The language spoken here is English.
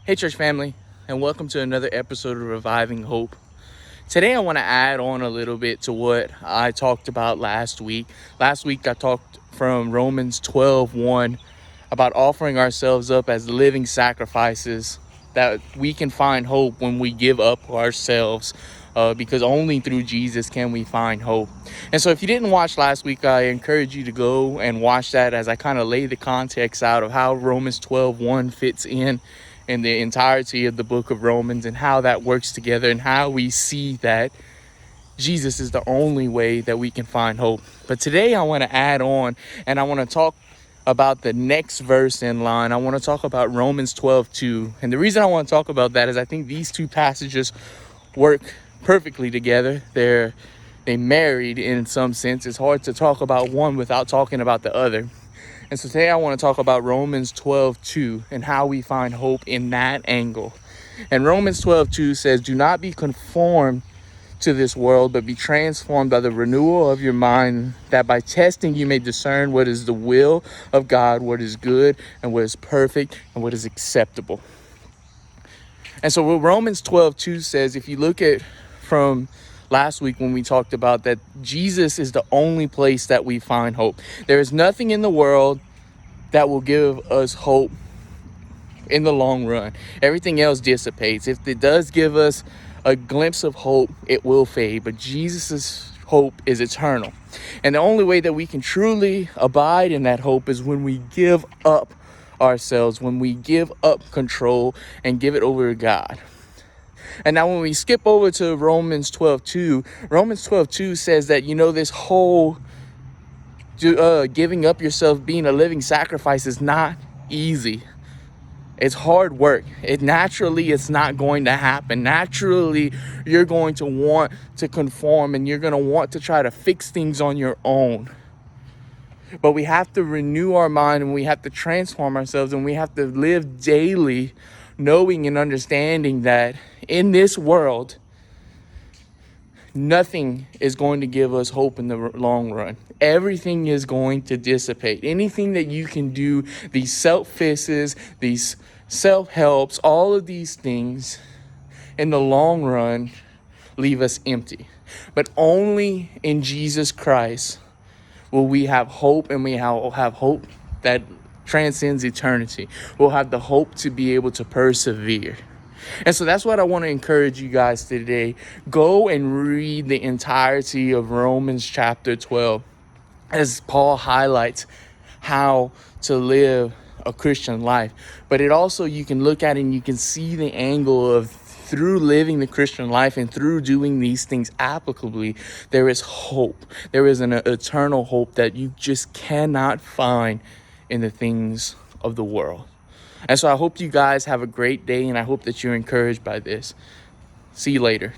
Hey, church family, and welcome to another episode of Reviving Hope. Today, I want to add on a little bit to what I talked about last week. Last week, I talked from Romans 12:1 about offering ourselves up as living sacrifices, that we can find hope when we give up ourselves, because only through Jesus can we find hope. And so if you didn't watch last week, I encourage you to go and watch that as I kind of lay the context out of how Romans 12:1 fits in the entirety of the book of Romans, and how that works together, and how we see that Jesus is the only way that we can find hope. But today I want to add on, and I want to talk about the next verse in line. I want to talk about Romans 12:2. And the reason I want to talk about that is I think these two passages work perfectly together. They married in some sense. It's hard to talk about one without talking about the other. And so today I want to talk about Romans 12:2 and how we find hope in that angle. And Romans 12:2 says, "Do not be conformed to this world, but be transformed by the renewal of your mind, that by testing you may discern what is the will of God, what is good and what is perfect and what is acceptable." And so what Romans 12:2 says, if you look at from last week when we talked about that, Jesus is the only place that we find hope. There is nothing in the world that will give us hope in the long run. Everything else dissipates. If it does give us a glimpse of hope, it will fade. But Jesus's hope is eternal. And the only way that we can truly abide in that hope is when we give up ourselves, when we give up control and give it over to God. And now when we skip over to Romans 12:2, Romans 12:2 says that, this whole giving up yourself, being a living sacrifice is not easy. It's hard work. It's not going to happen. Naturally, you're going to want to conform, and you're going to want to try to fix things on your own. But we have to renew our mind, and we have to transform ourselves, and we have to live daily knowing and understanding that in this world, nothing is going to give us hope in the long run. Everything is going to dissipate. Anything that you can do, these self-fixes, these self-helps, all of these things in the long run leave us empty. But only in Jesus Christ will we have hope, and we will have hope that transcends eternity. We'll have the hope to be able to persevere. And so that's what I want to encourage you guys today. Go and read the entirety of Romans chapter 12 as Paul highlights how to live a Christian life. But it also, you can look at it and you can see the angle of, through living the Christian life and through doing these things applicably, there is hope. There is an eternal hope that you just cannot find in the things of the world. And so I hope you guys have a great day, and I hope that you're encouraged by this. See you later.